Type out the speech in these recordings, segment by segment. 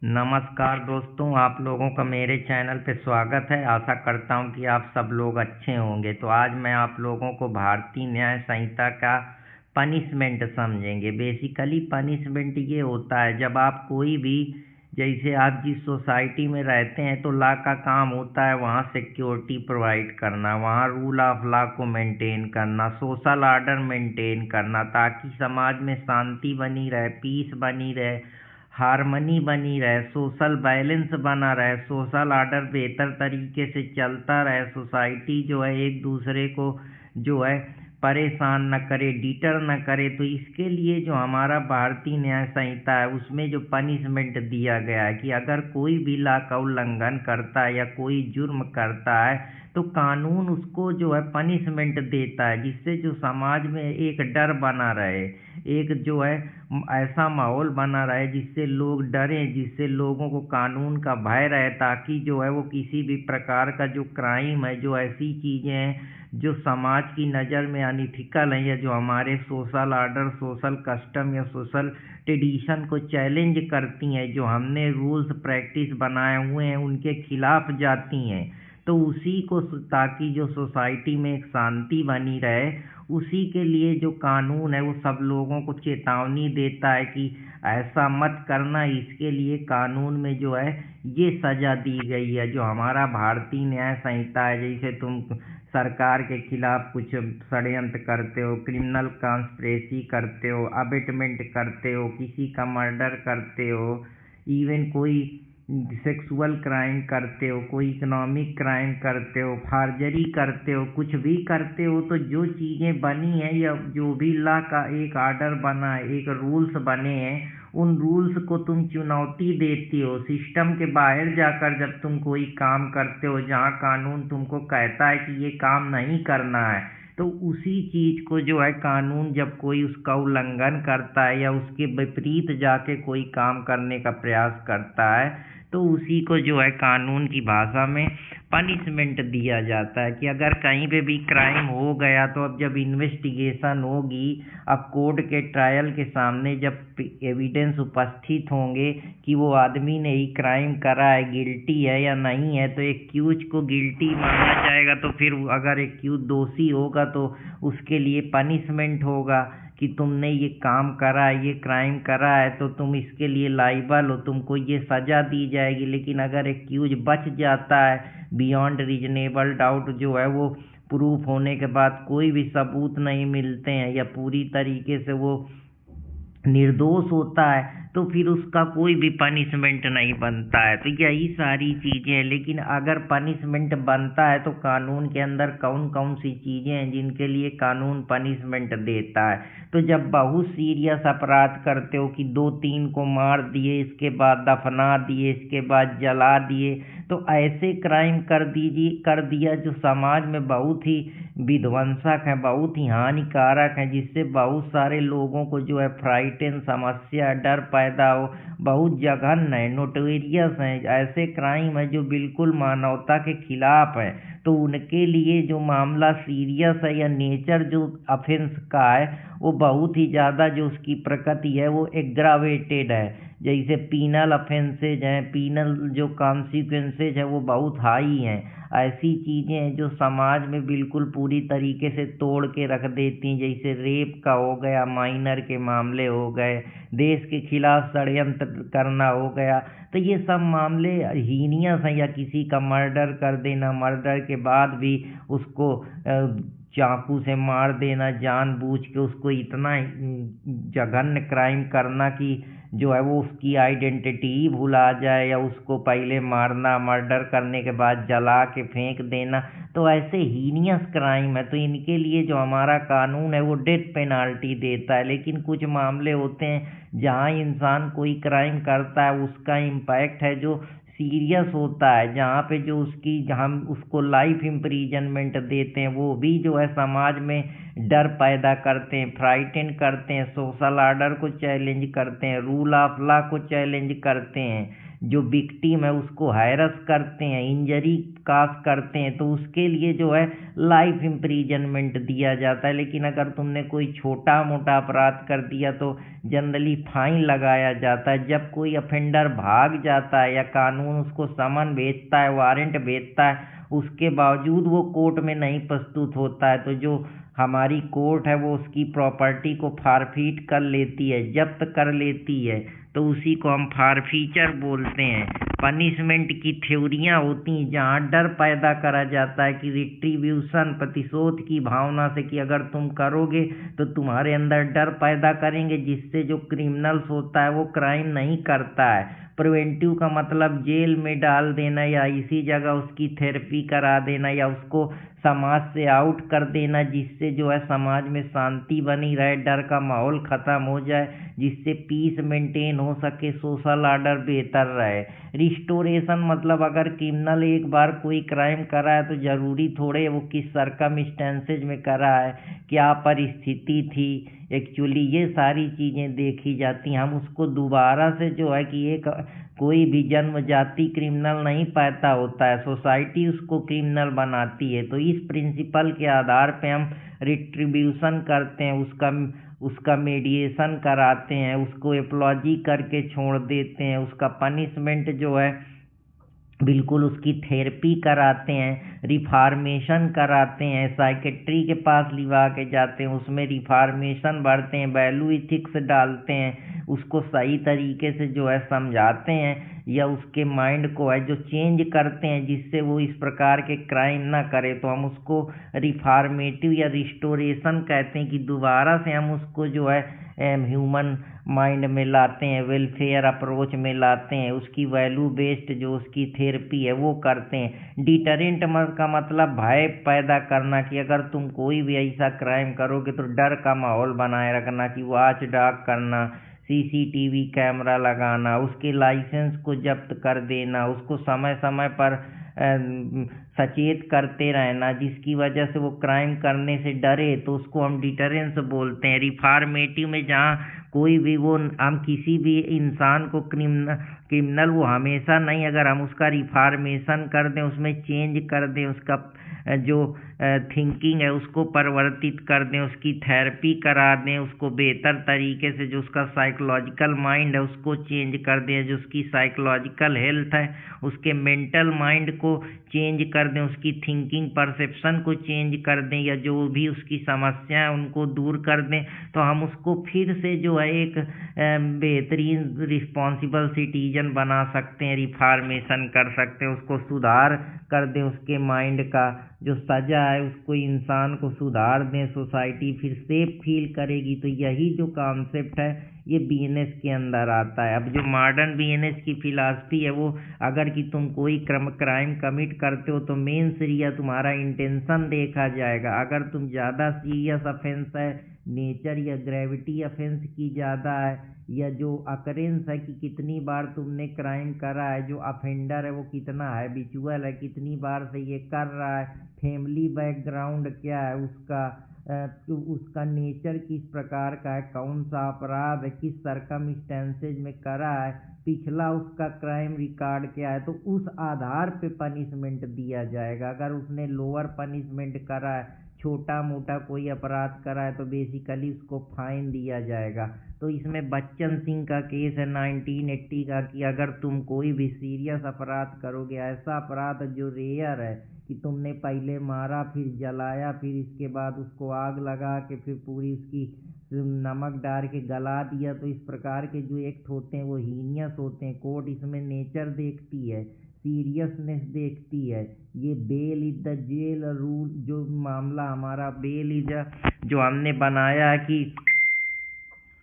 नमस्कार दोस्तों, आप लोगों का मेरे चैनल पे स्वागत है। आशा करता हूँ कि आप सब लोग अच्छे होंगे। तो आज मैं आप लोगों को भारतीय न्याय संहिता का पनिशमेंट समझेंगे। बेसिकली पनिशमेंट ये होता है जब आप कोई भी, जैसे आप जिस सोसाइटी में रहते हैं तो लॉ का काम होता है वहाँ सिक्योरिटी प्रोवाइड करना, वहाँ रूल ऑफ लॉ को मेंटेन करना, सोशल ऑर्डर मेंटेन करना, ताकि समाज में शांति बनी रहे, पीस बनी रहे, हारमनी बनी रहे, सोशल बैलेंस बना रहे, सोशल ऑर्डर बेहतर तरीके से चलता रहे, सोसाइटी जो है एक दूसरे को जो है परेशान न करे, डिटर न करे। तो इसके लिए जो हमारा भारतीय न्याय संहिता है उसमें जो पनिशमेंट दिया गया है कि अगर कोई भी लॉ का उल्लंघन करता है या कोई जुर्म करता है तो कानून उसको जो है पनिशमेंट देता है, जिससे जो समाज में एक डर बना रहे, एक जो है ऐसा माहौल बना रहे जिससे लोग डरें, जिससे लोगों को कानून का भय रहे, ताकि जो है वो किसी भी प्रकार का जो क्राइम है, जो ऐसी चीज़ें हैं जो समाज की नज़र में अनइथिकल हैं या जो हमारे सोशल ऑर्डर, सोशल कस्टम या सोशल ट्रेडिशन को चैलेंज करती हैं, जो हमने रूल्स प्रैक्टिस बनाए हुए हैं उनके खिलाफ जाती हैं, तो उसी को ताकि जो सोसाइटी में एक शांति बनी रहे, उसी के लिए जो कानून है वो सब लोगों को चेतावनी देता है कि ऐसा मत करना। इसके लिए कानून में जो है ये सज़ा दी गई है। जो हमारा भारतीय न्याय संहिता है, जैसे तुम सरकार के खिलाफ कुछ षड्यंत्र करते हो, क्रिमिनल कॉन्स्पिरेसी करते हो, अबेटमेंट करते हो, किसी का मर्डर करते हो, इवन कोई सेक्सुअल क्राइम करते हो, कोई इकोनॉमिक क्राइम करते हो, फार्जरी करते हो, कुछ भी करते हो, तो जो चीज़ें बनी हैं या जो भी लॉ का एक आर्डर बना है, एक रूल्स बने हैं, उन रूल्स को तुम चुनौती देती हो। सिस्टम के बाहर जाकर जब तुम कोई काम करते हो जहाँ कानून तुमको कहता है कि ये काम नहीं करना है, तो उसी चीज़ को जो है कानून जब कोई उसका उल्लंघन करता है या उसके विपरीत जाके कोई काम करने का प्रयास करता है, तो उसी को जो है कानून की भाषा में पनिशमेंट दिया जाता है। कि अगर कहीं पे भी क्राइम हो गया तो अब जब इन्वेस्टिगेशन होगी, अब कोर्ट के ट्रायल के सामने जब एविडेंस उपस्थित होंगे कि वो आदमी ने ही क्राइम करा है, गिल्टी है या नहीं है, तो एक्यूज को गिल्टी माना जाएगा। तो फिर अगर एक्यूज दोषी होगा तो उसके लिए पनिशमेंट होगा कि तुमने ये काम करा है, ये क्राइम करा है, तो तुम इसके लिए लाइबल हो, तुमको ये सज़ा दी जाएगी। लेकिन अगर एक्यूज बच जाता है, बियॉन्ड रीजनेबल डाउट जो है वो प्रूफ होने के बाद कोई भी सबूत नहीं मिलते हैं या पूरी तरीके से वो निर्दोष होता है, तो फिर उसका कोई भी पनिशमेंट नहीं बनता है। तो यही सारी चीज़ें हैं। लेकिन अगर पनिशमेंट बनता है तो कानून के अंदर कौन कौन सी चीज़ें हैं जिनके लिए कानून पनिशमेंट देता है। तो जब बहुत सीरियस अपराध करते हो कि 2-3 को मार दिए, इसके बाद दफना दिए, इसके बाद जला दिए, तो ऐसे क्राइम कर दिया जो समाज में बहुत ही विध्वंसक हैं, बहुत ही हानिकारक हैं, जिससे बहुत सारे लोगों को जो है फ्राइटन, समस्या, डर पैदा हो, बहुत जघन्य है, नोटोरियस हैं, ऐसे क्राइम है जो बिल्कुल मानवता के खिलाफ है। तो उनके लिए जो मामला सीरियस है या नेचर जो ऑफेंस का है वो बहुत ही ज़्यादा, जो उसकी प्रकृति है वो एग्रावेटेड है। जैसे पीनल ऑफेंसेज हैं, पीनल जो कॉन्सिक्वेंसेज है वो बहुत हाई हैं। ऐसी चीज़ें हैं जो समाज में बिल्कुल पूरी तरीके से तोड़ के रख देती हैं, जैसे रेप का हो गया, माइनर के मामले हो गए, देश के खिलाफ षड्यंत्र करना हो गया। तो ये सब मामले हीनियस हैं। या किसी का मर्डर कर देना, मर्डर के बाद भी उसको चाकू से मार देना, जानबूझ के उसको इतना जघन्य क्राइम करना कि जो है वो उसकी आइडेंटिटी ही भुला जाए, या उसको पहले मारना, मर्डर करने के बाद जला के फेंक देना, तो ऐसे हीनियस क्राइम है। तो इनके लिए जो हमारा कानून है वो डेथ पेनाल्टी देता है। लेकिन कुछ मामले होते हैं जहाँ इंसान कोई क्राइम करता है उसका इम्पैक्ट है जो सीरियस होता है, जहाँ पे जो उसकी हम उसको लाइफ इम्प्रीजनमेंट देते हैं, वो भी जो है समाज में डर पैदा करते हैं, फ्राइटन करते हैं, सोशल ऑर्डर को चैलेंज करते हैं, रूल ऑफ लॉ को चैलेंज करते हैं, जो विक्टिम है उसको हैरस करते हैं, इंजरी काज करते हैं, तो उसके लिए जो है लाइफ इम्प्रीजनमेंट दिया जाता है। लेकिन अगर तुमने कोई छोटा मोटा अपराध कर दिया तो जनरली फाइन लगाया जाता है। जब कोई अफेंडर भाग जाता है या कानून उसको समन भेजता है, वारंट भेजता है, उसके बावजूद वो कोर्ट में नहीं प्रस्तुत होता है, तो जो हमारी कोर्ट है वो उसकी प्रॉपर्टी को फारफीट कर लेती है, जब्त कर लेती है, तो उसी को हम फारफीचर बोलते हैं। पनिशमेंट की थ्योरियाँ होती हैं जहाँ डर पैदा करा जाता है कि रिट्रीब्यूशन, प्रतिशोध की भावना से, कि अगर तुम करोगे तो तुम्हारे अंदर डर पैदा करेंगे, जिससे जो क्रिमिनल्स होता है वो क्राइम नहीं करता है। प्रिवेंटिव का मतलब जेल में डाल देना या इसी जगह उसकी थेरेपी करा देना या उसको समाज से आउट कर देना, जिससे जो है समाज में शांति बनी रहे, डर का माहौल ख़त्म हो जाए, जिससे पीस मेंटेन हो सके, सोशल ऑर्डर बेहतर रहे। रिस्टोरेशन मतलब अगर क्रिमिनल एक बार कोई क्राइम करा है तो ज़रूरी थोड़े वो किस सर्कमस्टेंसेज में करा है, क्या परिस्थिति थी, एक्चुअली ये सारी चीज़ें देखी जाती हैं। हम उसको दोबारा से जो है कि एक कोई भी जन्मजाति क्रिमिनल नहीं पैदा होता है, सोसाइटी उसको क्रिमिनल बनाती है। तो इस प्रिंसिपल के आधार पे हम रिट्रीब्यूशन करते हैं, उसका मेडिएशन कराते हैं, उसको एपोलॉजी करके छोड़ देते हैं, उसका पनिशमेंट जो है बिल्कुल उसकी थेरेपी कराते हैं, रिफॉर्मेशन कराते हैं, साइकेट्री के पास लिवा के जाते हैं, उसमें रिफॉर्मेशन बढ़ते हैं, वैल्यू इथिक्स डालते हैं, उसको सही तरीके से जो है समझाते हैं या उसके माइंड को है जो चेंज करते हैं, जिससे वो इस प्रकार के क्राइम ना करे। तो हम उसको रिफॉर्मेटिव या रिस्टोरेशन कहते हैं, कि दोबारा से हम उसको जो है ह्यूमन माइंड में लाते हैं, वेलफेयर अप्रोच में लाते हैं, उसकी वैल्यू बेस्ड जो उसकी थेरेपी है वो करते हैं। डिटरेंट का मतलब भय पैदा करना, कि अगर तुम कोई भी ऐसा क्राइम करोगे तो डर का माहौल बनाए रखना, कि वॉच डॉग करना, सीसीटीवी कैमरा लगाना, उसके लाइसेंस को जब्त कर देना, उसको समय समय पर सचेत करते रहना, जिसकी वजह से वो क्राइम करने से डरे, तो उसको हम डिटरेंस बोलते हैं। रिफॉर्मेटिव में जहाँ कोई भी वो हम किसी भी इंसान को क्रिमिनल वो हमेशा नहीं, अगर हम उसका रिफॉर्मेशन कर दें, उसमें चेंज कर दें, उसका जो थिंकिंग है उसको परिवर्तित कर दें, उसकी थेरेपी करा दें, उसको बेहतर तरीके से जो उसका साइकोलॉजिकल माइंड है उसको चेंज कर दें, जो उसकी साइकोलॉजिकल हेल्थ है उसके मेंटल माइंड को चेंज कर दें, उसकी थिंकिंग परसेप्शन को चेंज कर दें, या जो भी उसकी समस्या है उनको दूर कर दें, तो हम उसको फिर से जो है एक बेहतरीन रिस्पॉन्सिबल सिटीजन बना सकते हैं, रिफॉर्मेशन कर सकते हैं, उसको सुधार कर दें, उसके माइंड का जो सजा है उसको इंसान को सुधार दें, सोसाइटी फिर सेफ फील करेगी। तो यही जो कॉन्सेप्ट है ये बीएनएस के अंदर आता है। अब जो मॉडर्न बीएनएस की फिलॉसफी है वो, अगर कि तुम कोई क्राइम कमिट करते हो तो मेन सीरियस तुम्हारा इंटेंशन देखा जाएगा। अगर तुम ज़्यादा सीरियस ऑफेंस है, नेचर या ग्रेविटी ऑफेंस की ज़्यादा है, या जो अकरेंस है कि कितनी बार तुमने क्राइम करा है, जो अफेंडर है वो कितना हैबिचुअल है, कितनी बार से ये कर रहा है, फैमिली बैकग्राउंड क्या है उसका, उसका नेचर किस प्रकार का है, कौन सा अपराध है, किस सर्कमस्टेंसेज में करा है, पिछला उसका क्राइम रिकॉर्ड क्या है, तो उस आधार पे पनिशमेंट दिया जाएगा। अगर उसने लोअर पनिशमेंट करा है, छोटा मोटा कोई अपराध करा है, तो बेसिकली उसको फाइन दिया जाएगा। तो इसमें बच्चन सिंह का केस है 1980 का, कि अगर तुम कोई भी सीरियस अपराध करोगे, ऐसा अपराध जो रेयर है कि तुमने पहले मारा, फिर जलाया, फिर इसके बाद उसको आग लगा के फिर पूरी उसकी नमक डाल के गला दिया, तो इस प्रकार के जो एक्ट होते हैं वो हीनियस होते हैं। कोर्ट इसमें नेचर देखती है, सीरियसनेस देखती है। ये bail is the jail rule जो मामला हमारा, बेल इज जो हमने बनाया है कि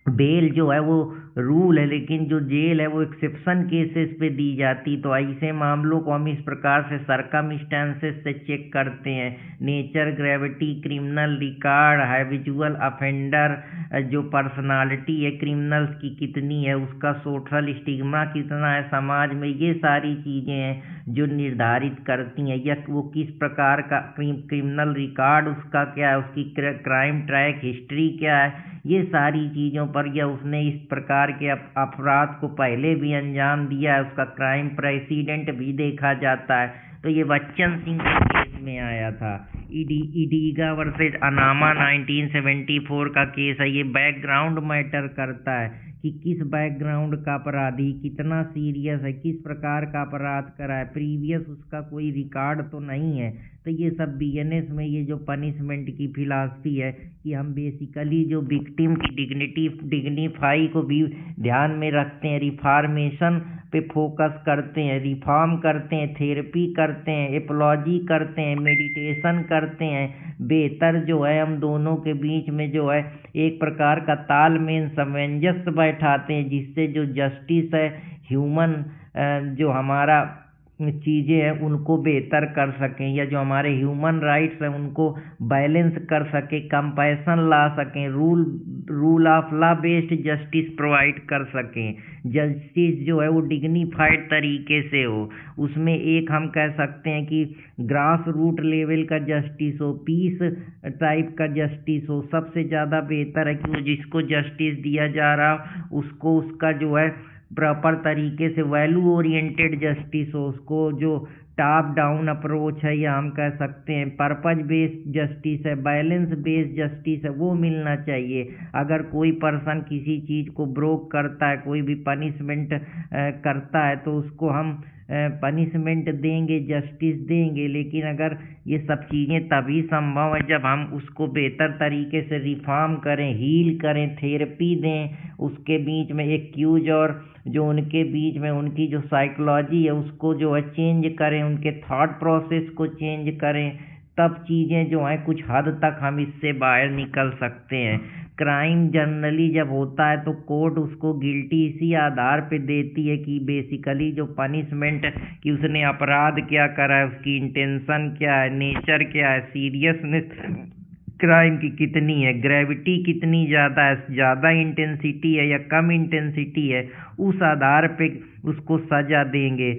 बेल जो है वो रूल है, लेकिन जो जेल है वो एक्सेप्शन केसेस पे दी जाती। तो ऐसे मामलों को हम इस प्रकार से सर्कमस्टेंसेस से चेक करते हैं, nature, gravity, criminal record, habitual offender, जो पर्सनालिटी है क्रिमिनल्स की कितनी है, उसका सोशल स्टिग्मा कितना है समाज में, ये सारी चीज़ें हैं जो निर्धारित करती हैं, या वो किस प्रकार का क्रिमिनल रिकॉर्ड उसका क्या है, उसकी क्राइम ट्रैक हिस्ट्री क्या है, ये सारी चीज़ों पर, या उसने इस प्रकार प्रकार के अपराध को पहले भी अंजाम दिया है, उसका क्राइम प्रेसिडेंट भी देखा जाता है। तो ये बच्चन सिंह के केस में आया था। इडीगा वर्सेस अनामा 1974 का केस है। ये बैकग्राउंड मैटर करता है कि किस बैकग्राउंड का अपराधी कितना सीरियस है, किस प्रकार का अपराध करा है, प्रीवियस उसका कोई रिकॉर्ड तो नहीं है। तो ये सब बीएनएस में ये जो पनिशमेंट की फिलॉसफी है कि हम बेसिकली जो विक्टिम की डिग्निफाई को भी ध्यान में रखते हैं, रिफॉर्मेशन पे फोकस करते हैं, रिफॉर्म करते हैं, थेरेपी करते हैं, एपोलॉजी करते हैं, मेडिटेशन करते हैं। बेहतर जो है हम दोनों के बीच में जो है एक प्रकार का तालमेल सामंजस्य बैठाते हैं, जिससे जो जस्टिस है, ह्यूमन जो हमारा चीज़ें हैं उनको बेहतर कर सकें, या जो हमारे ह्यूमन राइट्स हैं उनको बैलेंस कर सकें, कंपैशन ला सकें, rule of law based justice provide कर सकें। जस्टिस जो है वो डिग्निफाइड तरीके से हो। उसमें एक हम कह सकते हैं कि ग्रास रूट लेवल का जस्टिस हो, पीस टाइप का जस्टिस हो। सबसे ज़्यादा बेहतर है कि वो जिसको जस्टिस दिया जा रहा उसको उसका जो है प्रॉपर तरीके से वैल्यू ओरिएंटेड जस्टिस हो, उसको जो टॉप डाउन अप्रोच है या हम कह सकते हैं पर्पज बेस्ड जस्टिस है, बैलेंस बेस्ड जस्टिस है, वो मिलना चाहिए। अगर कोई पर्सन किसी चीज़ को ब्रोक करता है, कोई भी पनिशमेंट करता है, तो उसको हम पनिशमेंट देंगे, जस्टिस देंगे। लेकिन अगर ये सब चीज़ें तभी संभव है जब हम उसको बेहतर तरीके से रिफॉर्म करें, हील करें, थेरेपी दें, उसके बीच में एक्यूज और जो उनके बीच में उनकी जो साइकोलॉजी है उसको जो है चेंज करें, उनके थॉट प्रोसेस को चेंज करें। तब चीज़ें जो हैं कुछ हद तक हम इससे बाहर निकल सकते हैं। क्राइम जनरली जब होता है तो कोर्ट उसको गिल्टी इसी आधार पे देती है कि बेसिकली जो पनिशमेंट कि उसने अपराध क्या करा है, उसकी इंटेंशन क्या है, नेचर क्या है, सीरियसनेस क्राइम की कितनी है, ग्रेविटी कितनी ज़्यादा है, ज़्यादा इंटेंसिटी है या कम इंटेंसिटी है, उस आधार पे उसको सज़ा देंगे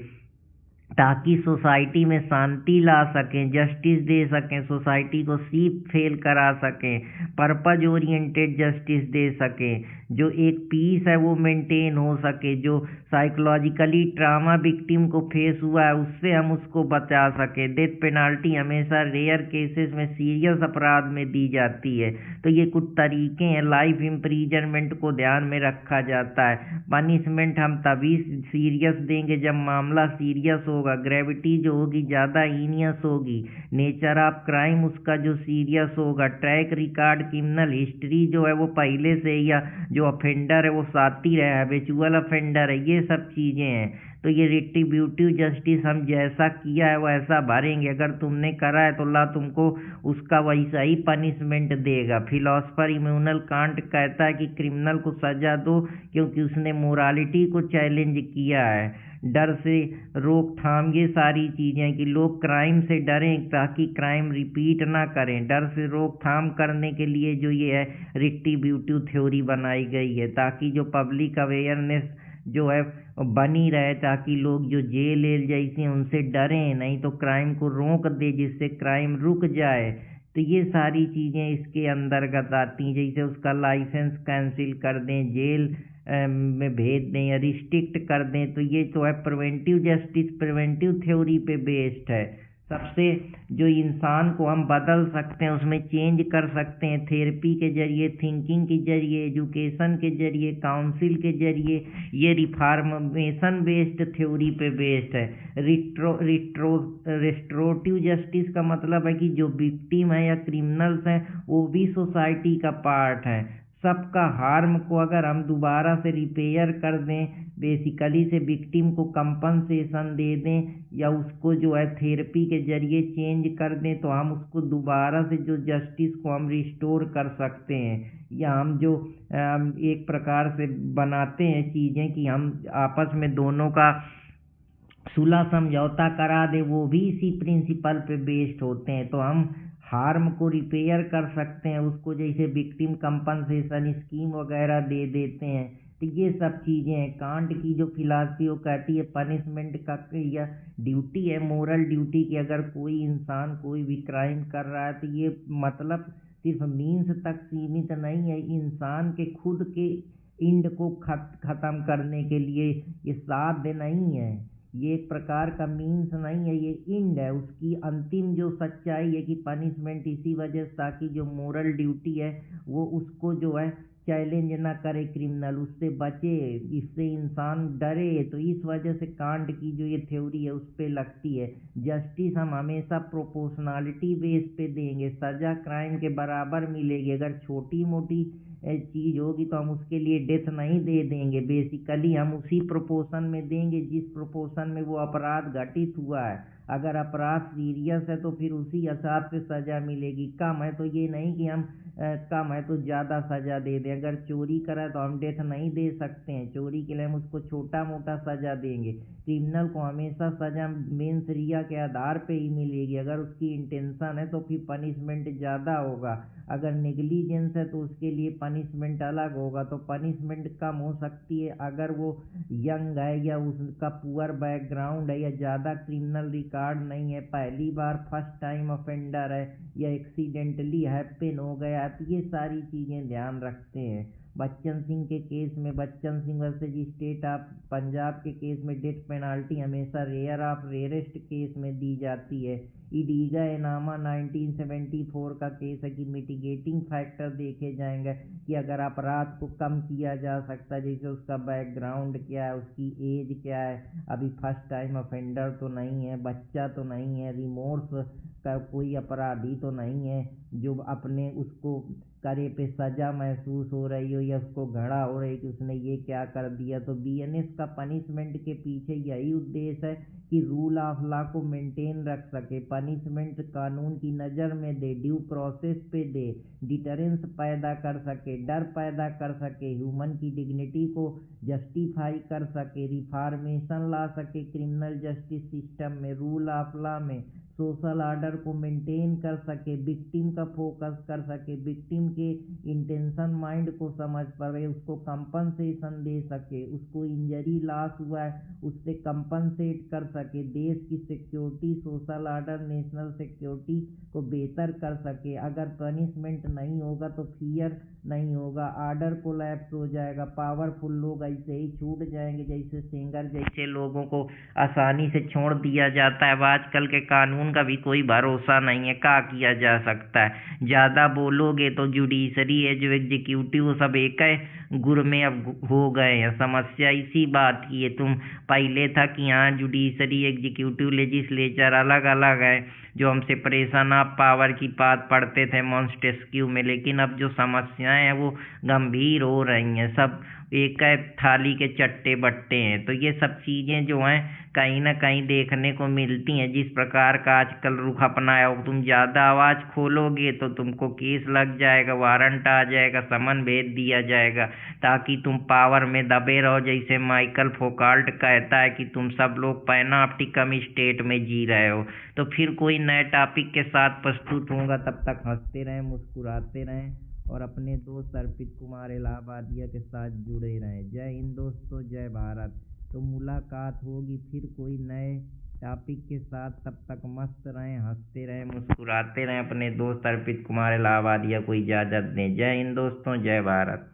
ताकि सोसाइटी में शांति ला सकें, जस्टिस दे सकें, सोसाइटी को सीप फेल करा सकें, पर्पज ओरिएंटेड जस्टिस दे सकें, जो एक पीस है वो मेंटेन हो सके, जो साइकोलॉजिकली ट्रामा विक्टिम को फेस हुआ है उससे हम उसको बचा सकें। डेथ पेनाल्टी हमेशा रेयर केसेस में सीरियस अपराध में दी जाती है। तो ये कुछ तरीके हैं। लाइफ इम्प्रीजनमेंट को ध्यान में रखा जाता है। पनिशमेंट हम तभी सीरियस देंगे जब मामला सीरियस होगा, ग्रेविटी जो होगी ज़्यादा हीनियस होगी, नेचर ऑफ क्राइम उसका जो सीरियस होगा, ट्रैक रिकॉर्ड, क्रिमिनल हिस्ट्री जो है वो पहले से, या जो ऑफेंडर है वो साथी है, हैबिचुअल ऑफेंडर है, ये सब चीज़ें हैं। तो ये रिट्रीब्यूटिव जस्टिस हम जैसा किया है वैसा भरेंगे। अगर तुमने करा है तो अल्लाह तुमको उसका वैसा ही पनिशमेंट देगा। फिलोसफर इमैनुअल कांट कहता है कि क्रिमिनल को सजा दो क्योंकि उसने मोरालिटी को चैलेंज किया है। डर से रोकथाम, ये सारी चीज़ें कि लोग क्राइम से डरें ताकि क्राइम रिपीट ना करें। डर से रोकथाम करने के लिए जो ये है रिट्रीब्यूटिव थ्योरी बनाई गई है, ताकि जो पब्लिक अवेयरनेस जो है बनी रहे, ताकि लोग जो जेल जैसे उनसे डरें नहीं, तो क्राइम को रोक दे जिससे क्राइम रुक जाए। तो ये सारी चीज़ें इसके अंतर्गत आती हैं। जैसे उसका लाइसेंस कैंसिल कर दें, जेल में भेज दें या रिस्ट्रिक्ट कर दें। तो ये तो है प्रिवेंटिव जस्टिस, प्रिवेंटिव थ्योरी पे बेस्ड है। सबसे जो इंसान को हम बदल सकते हैं, उसमें चेंज कर सकते हैं थेरेपी के जरिए, थिंकिंग के जरिए, एजुकेशन के जरिए, काउंसिल के जरिए। ये रिफॉर्मेशन बेस्ड थ्योरी पे बेस्ड है। रेस्टोरेटिव जस्टिस का मतलब है कि जो विक्टिम है या क्रिमिनल्स हैं वो भी सोसाइटी का पार्ट है। सबका हार्म को अगर हम दोबारा से रिपेयर कर दें, बेसिकली से विक्टिम को कंपनसेशन दे दें या उसको जो है थेरेपी के जरिए चेंज कर दें, तो हम उसको दोबारा से जो जस्टिस को हम रिस्टोर कर सकते हैं। या हम जो एक प्रकार से बनाते हैं चीज़ें कि हम आपस में दोनों का सुलह समझौता करा दे, वो भी इसी प्रिंसिपल पे बेस्ड होते हैं। तो हम हार्म को रिपेयर कर सकते हैं, उसको जैसे विक्टिम कंपनसेशन स्कीम वगैरह दे देते हैं। तो ये सब चीज़ें हैं। कांट की जो फिलॉसफी वो कहती है पनिशमेंट का या ड्यूटी है, मोरल ड्यूटी की। अगर कोई इंसान कोई भी क्राइम कर रहा है तो ये मतलब सिर्फ मीन्स तक सीमित नहीं है, इंसान के खुद के इंड को ख़त्म करने के लिए। ये साध्य नहीं है, ये एक प्रकार का मीन्स नहीं है, ये इंड है। उसकी अंतिम जो सच्चाई है कि पनिशमेंट इसी वजह से, ताकि जो मोरल ड्यूटी है वो उसको जो है चैलेंज ना करे, क्रिमिनल उससे बचे, इससे इंसान डरे। तो इस वजह से कांट की जो ये थ्योरी है उस पे लगती है। जस्टिस हम हमेशा प्रोपोर्शनलिटी बेस पे देंगे, सज़ा क्राइम के बराबर मिलेगी। अगर छोटी मोटी चीज़ होगी तो हम उसके लिए डेथ नहीं दे देंगे, बेसिकली हम उसी प्रोपोर्शन में देंगे जिस प्रोपोर्शन में वो अपराध घटित हुआ है। अगर अपराध सीरियस है तो फिर उसी हिसाब से सज़ा मिलेगी। कम है तो ये नहीं कि हम कम है तो ज़्यादा सज़ा दे दें। अगर चोरी करा तो हम डेथ नहीं दे सकते हैं, चोरी के लिए हम उसको छोटा मोटा सज़ा देंगे। क्रिमिनल को हमेशा सज़ा मेंस रिया के आधार पे ही मिलेगी। अगर उसकी इंटेंशन है तो फिर पनिशमेंट ज़्यादा होगा, अगर नेग्लिजेंस है तो उसके लिए पनिशमेंट अलग होगा। तो पनिशमेंट कम हो सकती है अगर वो यंग है या उसका पुअर बैकग्राउंड है या ज़्यादा क्रिमिनल रिकॉर्ड नहीं है, पहली बार फर्स्ट टाइम ऑफेंडर है या एक्सीडेंटली हैपन हो गया। तो ये सारी चीज़ें ध्यान रखते हैं। बच्चन सिंह के केस में, Bachchan Singh versus state of Punjab के केस में डेथ पेनाल्टी हमेशा रेयर ऑफ रेयरेस्ट केस में दी जाती है। इडीगा एनामा 1974 का केस है कि मिटिगेटिंग फैक्टर देखे जाएंगे कि अगर अपराध को कम किया जा सकता है, जैसे उसका बैकग्राउंड क्या है, उसकी एज क्या है, अभी फर्स्ट टाइम ऑफेंडर तो नहीं है, बच्चा तो नहीं है, रिमोर्स का कोई अपराधी तो नहीं है जो अपने उसको करे पे सज़ा महसूस हो रही हो या उसको घड़ा हो रही कि उसने ये क्या कर दिया। तो बीएनएस का पनिशमेंट के पीछे यही उद्देश्य है कि रूल ऑफ लॉ को मेंटेन रख सके, पनिशमेंट कानून की नज़र में दे, ड्यू प्रोसेस पे दे, डिटरेंस पैदा कर सके, डर पैदा कर सके, ह्यूमन की डिग्निटी को जस्टिफाई कर सके, रिफॉर्मेशन ला सके क्रिमिनल जस्टिस सिस्टम में, रूल ऑफ लॉ में, सोशल ऑर्डर को मेंटेन कर सके, विक्टिम का फोकस कर सके, विक्टिम के इंटेंशन माइंड को समझ पाए, उसको कंपनसेशन दे सके, उसको इंजरी लॉस हुआ है उससे कंपनसेट कर सके, देश की security, social order, national security को बेहतर कर सके। अगर पनिशमेंट नहीं होगा तो फियर नहीं होगा, ऑर्डर कोलैप्स हो जाएगा, पावरफुल लोग ऐसे ही छूट जाएंगे, जैसे सिंगर जैसे लोगों को आसानी से छोड़ दिया जाता है। अब आजकल के कानून का भी कोई भरोसा नहीं है, क्या किया जा सकता है। ज़्यादा बोलोगे तो जुडिशरी है जो एग्जीक्यूटिव वो सब एक है गुर में अब हो गए हैं। समस्या इसी बात की है। तुम पहले था कि यहाँ जुडिशरी एग्जीक्यूटिव लेजिस्लेचर अलग अलग है, जो हम सेपरेशन ऑफ पावर की बात पढ़ते थे मॉन्टेस्क्यू में, लेकिन अब जो समस्याएं हैं वो गंभीर हो रही हैं। सब एक थाली के चट्टे बट्टे हैं। तो ये सब चीज़ें जो हैं कहीं ना कहीं देखने को मिलती हैं। जिस प्रकार का आजकल रुख अपनाया हो, तुम ज़्यादा आवाज़ खोलोगे तो तुमको केस लग जाएगा, वारंट आ जाएगा, समन भेज दिया जाएगा ताकि तुम पावर में दबे रहो। जैसे माइकल फोकाल्ट कहता है कि तुम सब लोग पैनाप्टिकम स्टेट में जी रहे हो। तो फिर कोई नए टॉपिक के साथ प्रस्तुत होगा, तब तक हंसते रहें, मुस्कुराते रहें और अपने दोस्त अर्पित कुमार इलाहाबादिया के साथ जुड़े रहें। जय हिंद दोस्तों, जय भारत। तो मुलाकात होगी फिर कोई नए टॉपिक के साथ, तब तक मस्त रहें, हंसते रहें, मुस्कुराते रहें। अपने दोस्त अर्पित कुमार इलाहाबादिया को इजाज़त दें। जय हिंद दोस्तों, जय भारत।